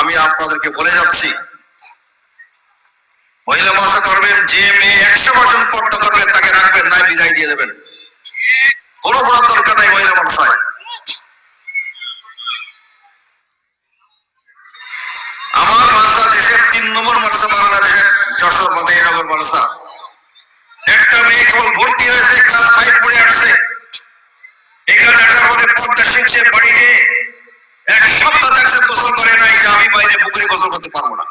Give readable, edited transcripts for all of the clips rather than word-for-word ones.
আমি আপনাদেরকে বলে যাচ্ছি, মহিলা মাদ্রাসা করবেন, যে মেয়ে 100% পর্দা করবে তাকে রাখবেন, নাই বিদায় দিয়ে দেবেন। কোনো বড় দরকার নাই মহিলা মাদ্রাসায়। আমার মাদ্রাসা দেশের 3 নম্বর মাদ্রাসা, বাংলাদেশের যশোর মদিনানগর মাদ্রাসা। একটা মেয়ে কেবল ভর্তি হয়েছে, ক্লাস 5 পড়ে আসছে। এখানে আসার পরে পর্দা শিখছে, বাড়ি গিয়ে 1 সপ্তাহ দেখছে গোসল করে নাই, যে আমি বাইরে পুকুরে গোসল করতে পারবো না।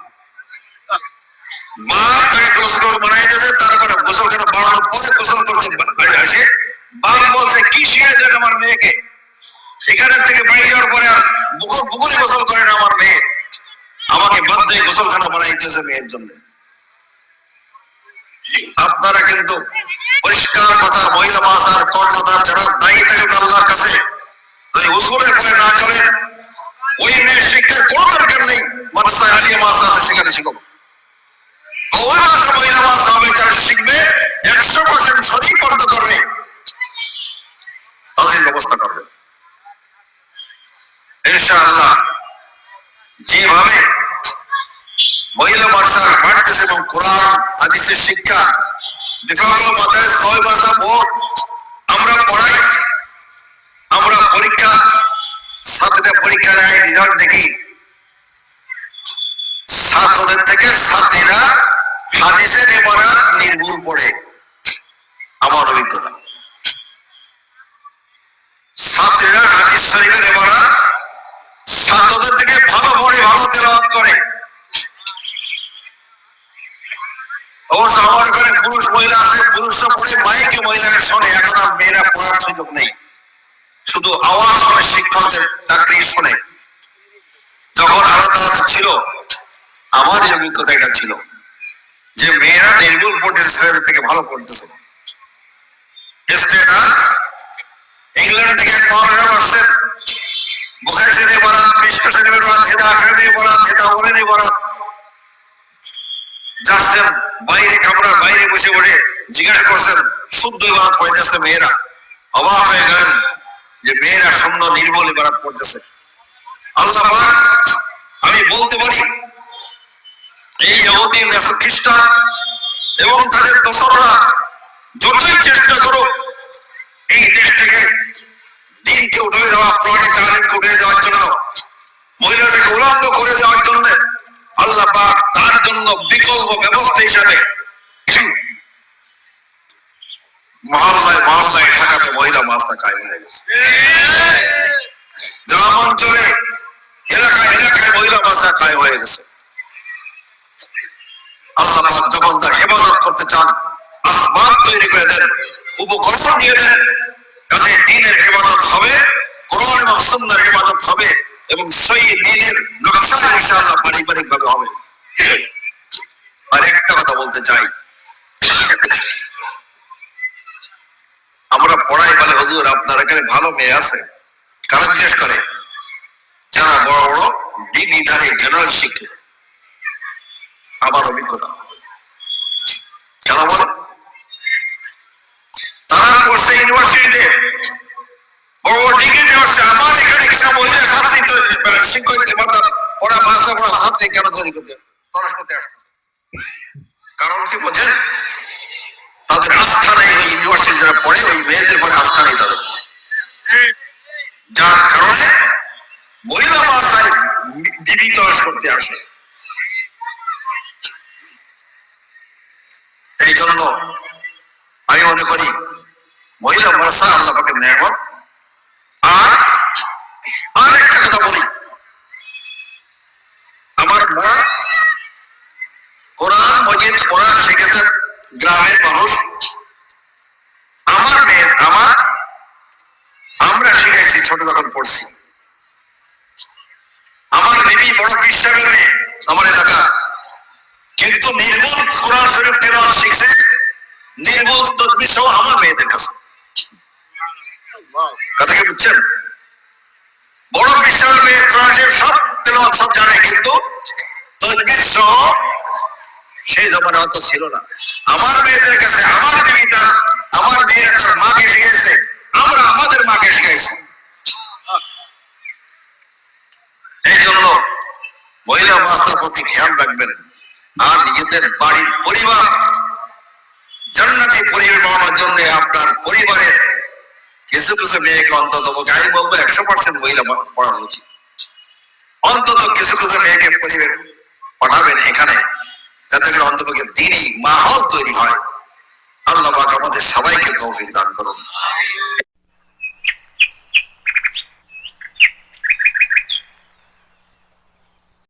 মা তাকে গোসল বানাই দিয়েছে, তারপরে গোসল করে বানানোর পরে গোসল করতে বাড়ি আসে। বাপ বলছে, কি শিখিয়ে দেন আমার মেয়েকে? এখানের থেকে বাড়ি যাওয়ার পরে আর পুকুরে গোসল করে না আমার মেয়ে, আমাকে বাদ দিয়ে গোসলখানা বানাই দিয়েছে মেয়ের জন্য। আপনারা কিন্তু পরিষ্কার কথা, মহিলা মাদ্রাসার কর্ণধার যারা দায়ী থাকেন আল্লাহর কাছে, যদি উসুলের পরে না চলেন, ওই মেয়ের শিক্ষার কোনো দরকার নেই। মাদ্রাসায় আলিয়া মাদ্রাসা আছে, সেখানে শিখব। ওই মাদ্রাসা মহিলা মাদ্রাসা হবে, যারা শিখবে 100% সঠিক পর্দা করবে, তাদের ব্যবস্থা করবে ইনশাআল্লাহ। যেভাবে মহিলা মাদ্রাসার বাড়তেছে এবং কোরআন হাদিসের শিক্ষা, বিভাগীয় মাদ্রাসা, কওমি মাদ্রাসা বোর্ড আমরা পড়াই, আমরা পরীক্ষা, ছাত্রদের পরীক্ষা নেয়, রেজাল্ট দেখি, ছাত্রদের থেকে ছাত্রীরা হাদিসের ইবারত নির্ভুল পড়ে। আমার অভিজ্ঞতা, ছাত্রীরা হাদিস শরীফের ইবারত ছাত্রদের থেকে ভালো পড়ে, ভালো তেলাওয়াত করে। অবশ্য আমার এখানে পুরুষ মহিলা আছে, পুরুষরা পড়ে মাইকে মহিলাকে শোনে। এখন আর মেয়েরা পড়ার সুযোগ নেই, শুধু আওয়াজ শোনে, শিক্ষকদের চাকরি শোনে। যখন আলাদা আলাদা ছিল, আমার এই অভিজ্ঞতা এটা ছিল যে মেয়েরা নির্ভুল পড়তেছে, ছেলেদের থেকে ভালো পড়তেছে। ইংল্যান্ড থেকে এক মহারাজা আসছেন, বুখারী শরীফের ইবারত, মিশকাত শরীফের ইবারত, হেদা আখরানের ইবারত, হেদা ওয়ালের ইবারত যাচ্ছেন, বাইরে কামরার বাইরে বসে বসে জিজ্ঞাসা করছেন, শুদ্ধ ইবারত পড়তেছে মেয়েরা। অবাক হয়ে গেলেন যে মেয়েরা সুন্দর নির্ভুল ইবারত পড়তেছে। আল্লাহ পাক, আমি বলতে পারি, এই ইহুদি, খ্রিস্টান এবং তাদের দোসররা যতই চেষ্টা করুক এই দেশ থেকে দিনকে উঠে দেওয়া, কোরআনের তালিমকে উঠে দেওয়ার জন্য, মহিলাদেরকে উলঙ্গ করে দেওয়ার জন্য, আল্লাহ পাক তার জন্য বিকল্প ব্যবস্থা হিসাবে মহল্লায় মহল্লায় ঢাকাতে মহিলা মাদ্রাসা কায়েম হয়ে গেছে। গ্রাম অঞ্চলে এলাকায় এলাকায় মহিলা মাদ্রাসা কায়েম হয়ে গেছে। আল্লাহ পাক যখন তার হেফাজত করতে চান, আসবাব তৈরি করে দেন, উপকরণ দিয়ে দেন, কাজে দ্বীনের হেফাজত হবে, কোরআন এবং সুন্নাহর হেফাজত হবে, এবং সহি দ্বীনের নকশা ইনশাআল্লাহ পারিবারিক ভাবে হবে। আর একটা কথা বলতে চাই, আমরা পড়াই বলে, হুজুর আপনার এখানে ভালো মেয়ে আছে? কারা জিজ্ঞেস করে? যারা বড় বড় ডিগ্রিধারী জেনারেল শিক্ষিত। আমার অভিজ্ঞতা, কেন বলো? তারা পড়ছে ইউনিভার্সিটিতে, বড় বড় ডিগ্রি নিয়ে। আমার এখানে কেন মহিলা ছাত্রী শিক্ষক পড়া মাদ্রাসা পড়া ছাত্রী কেন তৈরি করতে তলাশ করতে আসতেছে? কারণ কি বোঝেন? তাদের আস্থা নেই ওই ইউনিভার্সিটি যারা পড়ে, ওই মেয়েদের পরে আস্থা নেই তাদের, যার কারণে মহিলা মাদ্রাসায় ডিগ্রি তলাশ করতে আসে। এই জন্য আমি মনে করি মহিলা মাদ্রাসা আল্লাহ পাকের নেয়ামত। আর একটা কথা বলি, আমার মা কোরআন মজিদ পড়া শিখেছেন গ্রামের মানুষ। আমার মেয়ে আমরা শিখাইছি ছোট যখন পড়ছি। আমার বিবি বড় বিশ্বাসের মেয়ে আমার এলাকা, কিন্তু নির্ভুল কোরআন শরীফ তেলাওয়াত শিখছে, নির্ভুল তাসবিহ সহ আমার মেয়েদের কাছে। কথা কি বুঝছেন? বড় বিশ্বাসের মেয়ে কোরআন শরীফ সব তেলাওয়াত সব জানে, কিন্তু তাসবিহ সহ সেই জমানা হয়তো ছিল না। আমার মেয়েদের কাছে আমার বিবিটা, আমার মেয়ে তার মাকে শিখেছে, আমরা আমাদের মাকে শিখাইছি। এই জন্য মহিলা মাস্টার প্রতি খেয়াল রাখবেন, আর নিজেদের বাড়ির পরিবার জান্নাতি পরিবার বানানোর জন্য আপনার পরিবারের কিছু কিছু মেয়েকে অন্তত আমি বলবো 100% মহিলা পড়ানো উচিত। অন্তত কিছু কিছু মেয়েকে পরিবার পড়াবেন এখানে, যাতে করে অন্তত দিনই মাহল তৈরি হয়। আল্লাহ পাক আমাদের সবাইকে তৌফিক দান করুন।